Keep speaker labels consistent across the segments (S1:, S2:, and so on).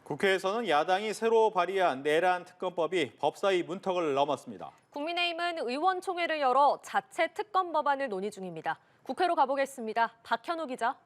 S1: 국회에서는 야당이 새로 발의한 내란 특검법이 법사위 문턱을 넘었습니다.
S2: 국민의힘은 의원총회를 열어 자체 특검 법안을 논의 중입니다. 국회로 가보겠습니다. 박현우 기자.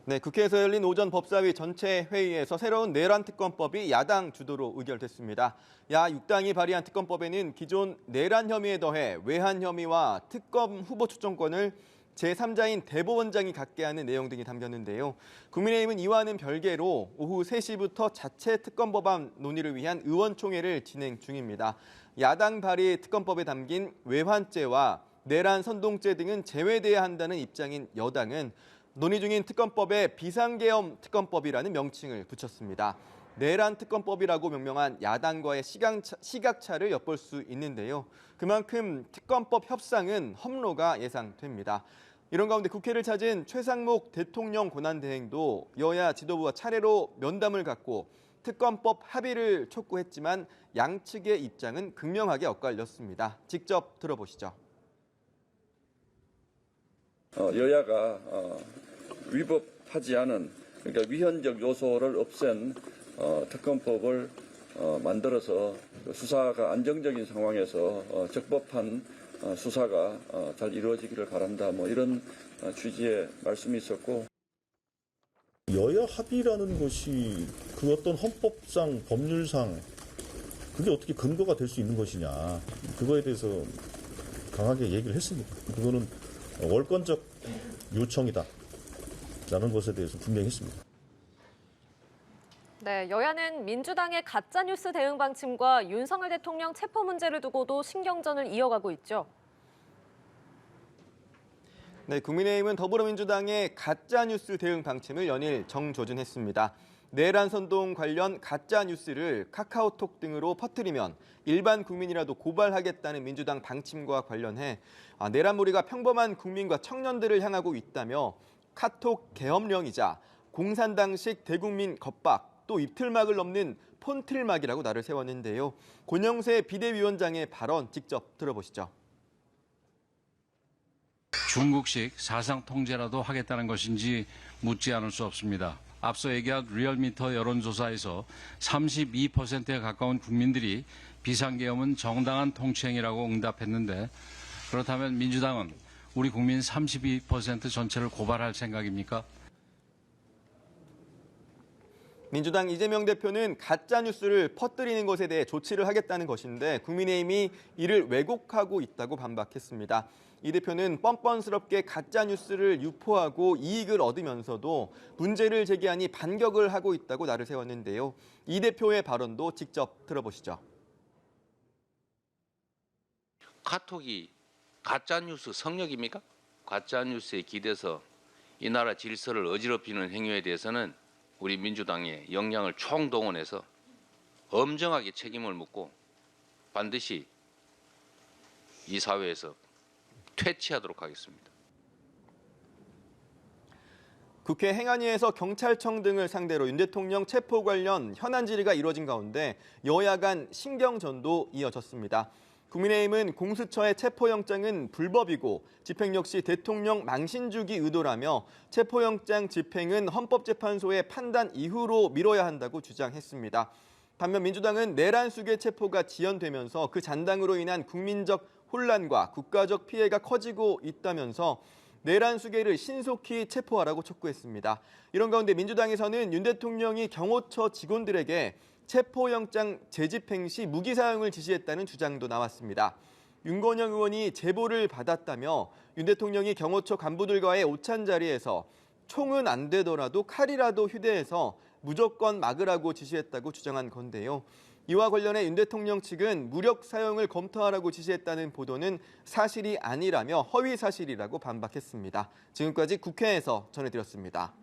S3: 네, 국회에서 열린 오전 법사위 전체 회의에서 새로운 내란 특검법이 야당 주도로 의결됐습니다. 야 6당이 발의한 특검법에는 기존 내란 혐의에 더해 외환 혐의와 특검 후보 추천권을 제3자인 대법원장이 갖게 하는 내용 등이 담겼는데요. 국민의힘은 이와는 별개로 오후 3시부터 자체 특검 법안 논의를 위한 의원총회를 진행 중입니다. 야당 발의 특검법에 담긴 외환죄와 내란 선동죄 등은 제외돼야 한다는 입장인 여당은 논의 중인 특검법에 비상계엄 특검법이라는 명칭을 붙였습니다. 내란 특검법이라고 명명한 야당과의 시각차를 엿볼 수 있는데요. 그만큼 특검법 협상은 험로가 예상됩니다. 이런 가운데 국회를 찾은 최상목 대통령 권한대행도 여야 지도부와 차례로 면담을 갖고 특검법 합의를 촉구했지만 양측의 입장은 극명하게 엇갈렸습니다. 직접 들어보시죠.
S4: 여야가 위법하지 않은 그러니까 위헌적 요소를 없앤 특검법을 만들어서 수사가 안정적인 상황에서 적법한 수사가 잘 이루어지기를 바란다. 뭐 이런 취지의 말씀이 있었고.
S5: 여야 합의라는 것이 그 어떤 헌법상 법률상 그게 어떻게 근거가 될 수 있는 것이냐. 그거에 대해서 강하게 얘기를 했습니다. 그거는 월권적 요청이다. 라는 것에 대해서 분명히 했습니다.
S2: 네, 여야는 민주당의 가짜뉴스 대응 방침과 윤석열 대통령 체포 문제를 두고도 신경전을 이어가고 있죠.
S3: 네, 국민의힘은 더불어민주당의 가짜뉴스 대응 방침을 연일 정조준했습니다. 내란 선동 관련 가짜뉴스를 카카오톡 등으로 퍼뜨리면 일반 국민이라도 고발하겠다는 민주당 방침과 관련해 내란몰이가 평범한 국민과 청년들을 향하고 있다며 카톡 계엄령이자 공산당식 대국민 겁박, 또 입틀막을 넘는 폰틀막이라고 나를 세웠는데요. 권영세 비대위원장의 발언 직접 들어보시죠.
S6: 중국식 사상 통제라도 하겠다는 것인지 묻지 않을 수 없습니다. 앞서 얘기한 리얼미터 여론조사에서 32%에 가까운 국민들이 비상계엄은 정당한 통치행위라고 응답했는데 그렇다면 민주당은 우리 국민 32% 전체를 고발할 생각입니까?
S3: 민주당 이재명 대표는 가짜뉴스를 퍼뜨리는 것에 대해 조치를 하겠다는 것인데 국민의힘이 이를 왜곡하고 있다고 반박했습니다. 이 대표는 뻔뻔스럽게 가짜뉴스를 유포하고 이익을 얻으면서도 문제를 제기하니 반격을 하고 있다고 나를 세웠는데요. 이 대표의 발언도 직접 들어보시죠.
S7: 카톡이 가짜뉴스 성역입니까? 가짜뉴스에 기대서 이 나라 질서를 어지럽히는 행위에 대해서는 우리 민주당의 역량을 총동원해서 엄정하게 책임을 묻고 반드시 이 사회에서 퇴치하도록 하겠습니다.
S3: 국회 행안위에서 경찰청 등을 상대로 윤 대통령 체포 관련 현안 질의가 이루어진 가운데 여야 간 신경전도 이어졌습니다. 국민의힘은 공수처의 체포영장은 불법이고 집행 역시 대통령 망신 주기 의도라며 체포영장 집행은 헌법재판소의 판단 이후로 미뤄야 한다고 주장했습니다. 반면 민주당은 내란 수괴 체포가 지연되면서 그 잔당으로 인한 국민적 혼란과 국가적 피해가 커지고 있다면서 내란 수괴를 신속히 체포하라고 촉구했습니다. 이런 가운데 민주당에서는 윤 대통령이 경호처 직원들에게 체포영장 재집행 시 무기 사용을 지시했다는 주장도 나왔습니다. 윤건영 의원이 제보를 받았다며 윤 대통령이 경호처 간부들과의 오찬 자리에서 총은 안 되더라도 칼이라도 휴대해서 무조건 막으라고 지시했다고 주장한 건데요. 이와 관련해 윤 대통령 측은 무력 사용을 검토하라고 지시했다는 보도는 사실이 아니라며 허위 사실이라고 반박했습니다. 지금까지 국회에서 전해드렸습니다.